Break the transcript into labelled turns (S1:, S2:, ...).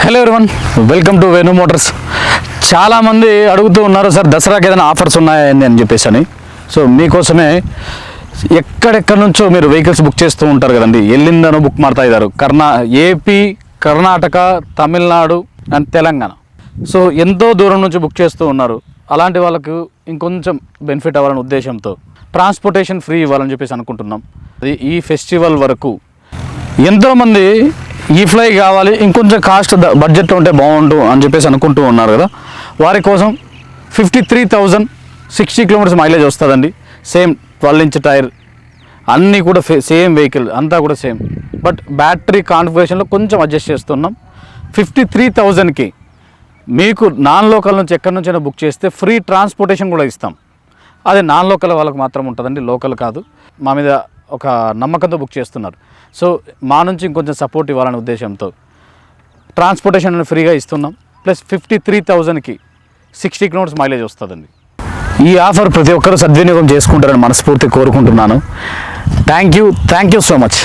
S1: Hello everyone, welcome to Venu Motors. చాలామంది అడుగుతూ ఉన్నారు, సార్ దసరాకి ఏదైనా ఆఫర్స్ ఉన్నాయండి అని చెప్పేసి అని. సో మీకోసమే ఎక్కడెక్కడి నుంచో మీరు వెహికల్స్ బుక్ చేస్తూ ఉంటారు కదండి. ఎల్లిందనో బుక్ ಮಾಡ್ತಾ ఇದ್ದಾರೆ. AP, Karnataka, Tamil Nadu and Telangana. So ఎంతో దూరం నుంచి బుక్ చేస్తూ ఉన్నారు. అలాంటి వాళ్ళకు ఇంకొంచెం బెనిఫిట్ అవ్వాలనే ఉద్దేశంతో ట్రాన్స్పోర్టేషన్ ఫ్రీ ఇవ్వాలని చెప్పేసి అనుకుంటున్నాం. అది ఈ ఫెస్టివల్ వరకు ఎంతోమంది ఈ ఫ్లై కావాలి, ఇంకొంచెం కాస్ట్ బడ్జెట్లో ఉంటే బాగుండు అని చెప్పేసి అనుకుంటూ ఉన్నారు కదా. వారి కోసం 53,000 60 కిలోమీటర్స్ మైలేజ్ వస్తుందండి. సేమ్ 12 ఇంచ్ టైర్, అన్నీ కూడా సేమ్ వెహికల్ అంతా కూడా సేమ్. బట్ బ్యాటరీ కాన్ఫిగరేషన్లో కొంచెం అడ్జస్ట్ చేస్తున్నాం. 53,000కి మీకు నాన్ లోకల్ నుంచి ఎక్కడి నుంచైనా బుక్ చేస్తే ఫ్రీ ట్రాన్స్పోర్టేషన్ కూడా ఇస్తాం. అది నాన్ లోకల్ వాళ్ళకి మాత్రం ఉంటుందండి, లోకల్ కాదు. మా మీద ఒక నమ్మకంతో బుక్ చేస్తున్నారు. సో మా నుంచి ఇంకొంచెం సపోర్ట్ ఇవ్వాలనే ఉద్దేశంతో ట్రాన్స్పోర్టేషన్ ఫ్రీగా ఇస్తున్నాం. ప్లస్ 53,000కి 60 కిలోమీటర్స్ మైలేజ్ వస్తుందండి. ఈ ఆఫర్ ప్రతి ఒక్కరూ సద్వినియోగం చేసుకుంటారని మనస్ఫూర్తి కోరుకుంటున్నాను. Thank you so much.